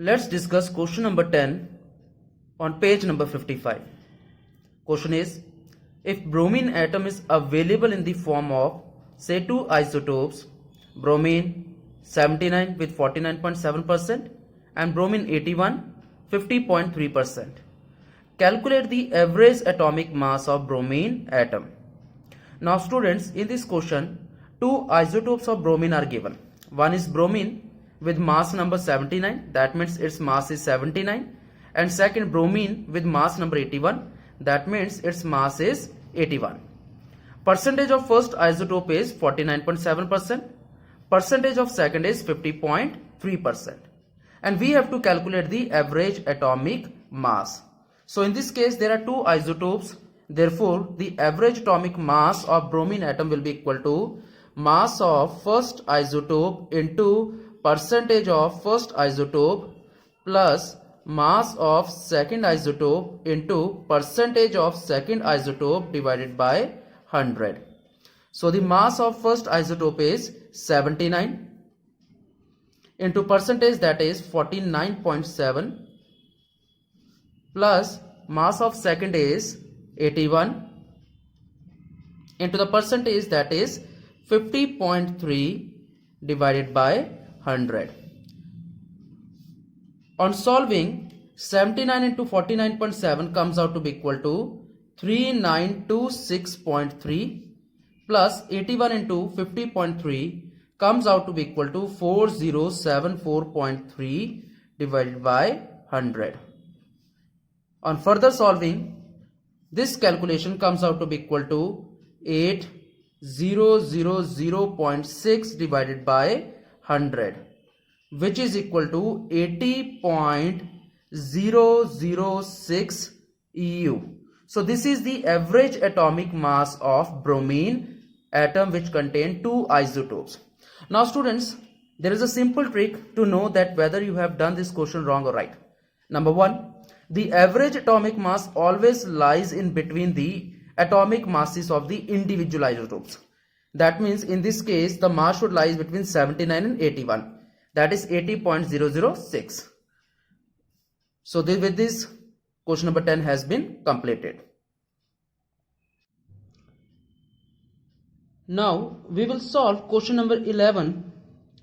Let's discuss question number 10 on page number 55. Question is, if bromine atom is available in the form of say two isotopes, bromine 79 with 49.7% and bromine 81 50.3%, calculate the average atomic mass of bromine atom. Now students, in this question, two isotopes of bromine are given. One is bromine with mass number 79, that means its mass is 79, and second bromine with mass number 81, that means its mass is 81. Percentage of first isotope is 49.7%, percentage of second is 50.3%, and we have to calculate the average atomic mass. So in this case there are two isotopes, therefore the average atomic mass of bromine atom will be equal to mass of first isotope into percentage of first isotope plus mass of second isotope into percentage of second isotope divided by 100. So the mass of first isotope is 79 into percentage, that is 49.7, plus mass of second is 81 into the percentage, that is 50.3 divided by 100. On solving, 79 into 49.7 comes out to be equal to 3926.3 plus 81 into 50.3 comes out to be equal to 4074.3 divided by 100. On further solving, this calculation comes out to be equal to 8000.6 divided by 100, which is equal to 80.006 EU. So this is the average atomic mass of bromine atom which contain two isotopes. Now students, there is a simple trick to know that whether you have done this question wrong or right. Number one, the average atomic mass always lies in between the atomic masses of the individual isotopes. That means in this case the mass should lie between 79 and 81, that is 80.006. So with this, question number 10 has been completed. Now we will solve question number 11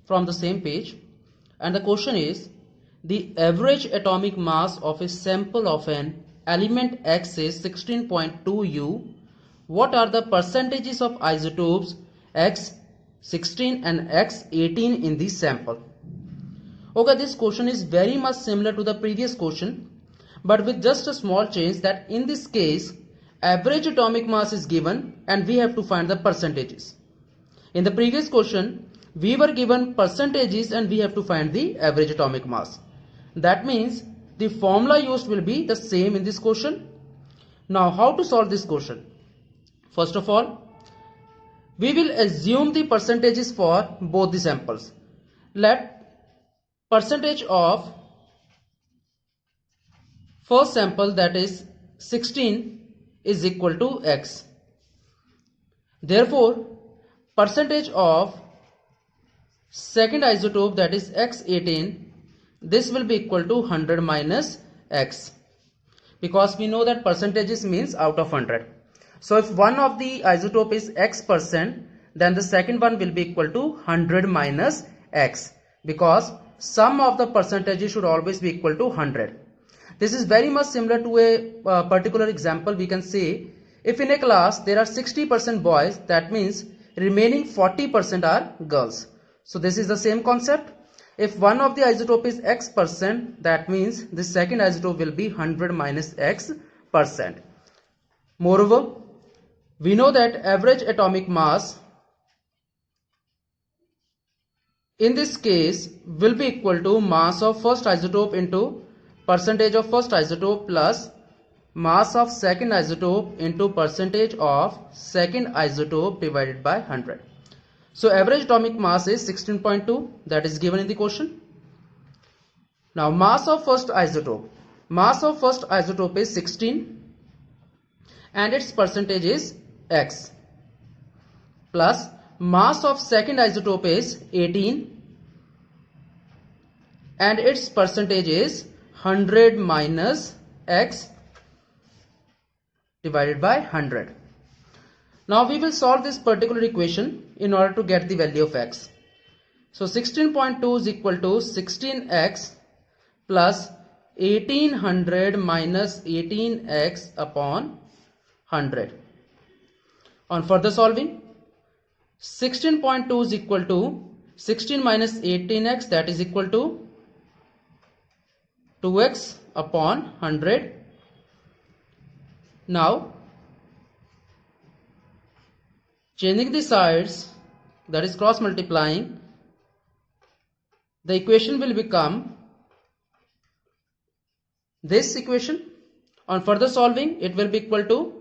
from the same page, and the question is, the average atomic mass of a sample of an element X is 16.2 U. What are the percentages of isotopes X16 and X18 in the sample? Okay, this question is very much similar to the previous question, but with just a small change, that in this case average atomic mass is given and we have to find the percentages. In the previous question we were given percentages and we have to find the average atomic mass. That means the formula used will be the same in this question. Now how to solve this question? First of all, we will assume the percentages for both the samples. Let percentage of first sample, that is 16, is equal to X. Therefore percentage of second isotope, that is X18, this will be equal to 100 minus X, because we know that percentages means out of 100. So if one of the isotope is X%, then the second one will be equal to 100 minus X, because sum of the percentages should always be equal to 100. This is very much similar to a particular example. We can say if in a class there are 60% boys, that means remaining 40% are girls. So this is the same concept. If one of the isotope is X%, that means the second isotope will be 100 minus X%. Moreover, we know that average atomic mass in this case will be equal to mass of first isotope into percentage of first isotope plus mass of second isotope into percentage of second isotope divided by 100. So average atomic mass is 16.2, that is given in the question. Now mass of first isotope is 16 and its percentage is X, plus mass of second isotope is 18 and its percentage is 100 minus x divided by 100. Now we will solve this particular equation in order to get the value of x. So 16.2 is equal to 16x plus 1800 minus 18x upon 100. On further solving, 16.2 is equal to 16 minus 18x, that is equal to 2x upon 100. Now changing the sides, that is cross multiplying, the equation will become this equation. On further solving, it will be equal to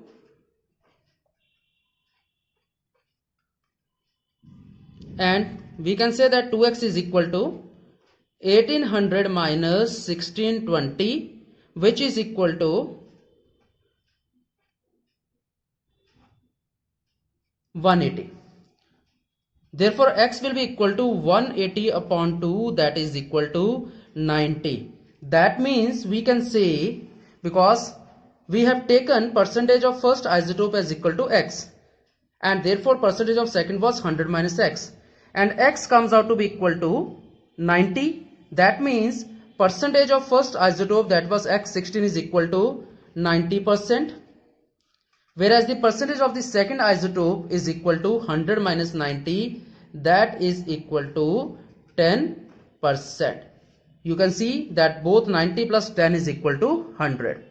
and we can say that 2x is equal to 1800 minus 1620, which is equal to 180. Therefore x will be equal to 180 upon 2, that is equal to 90. That means we can say, because we have taken percentage of first isotope as equal to x, and therefore percentage of second was 100 minus x, and x comes out to be equal to 90. That means percentage of first isotope, that was x16, is equal to 90%, whereas the percentage of the second isotope is equal to 100 minus 90, that is equal to 10%. You can see that both 90 plus 10 is equal to 100.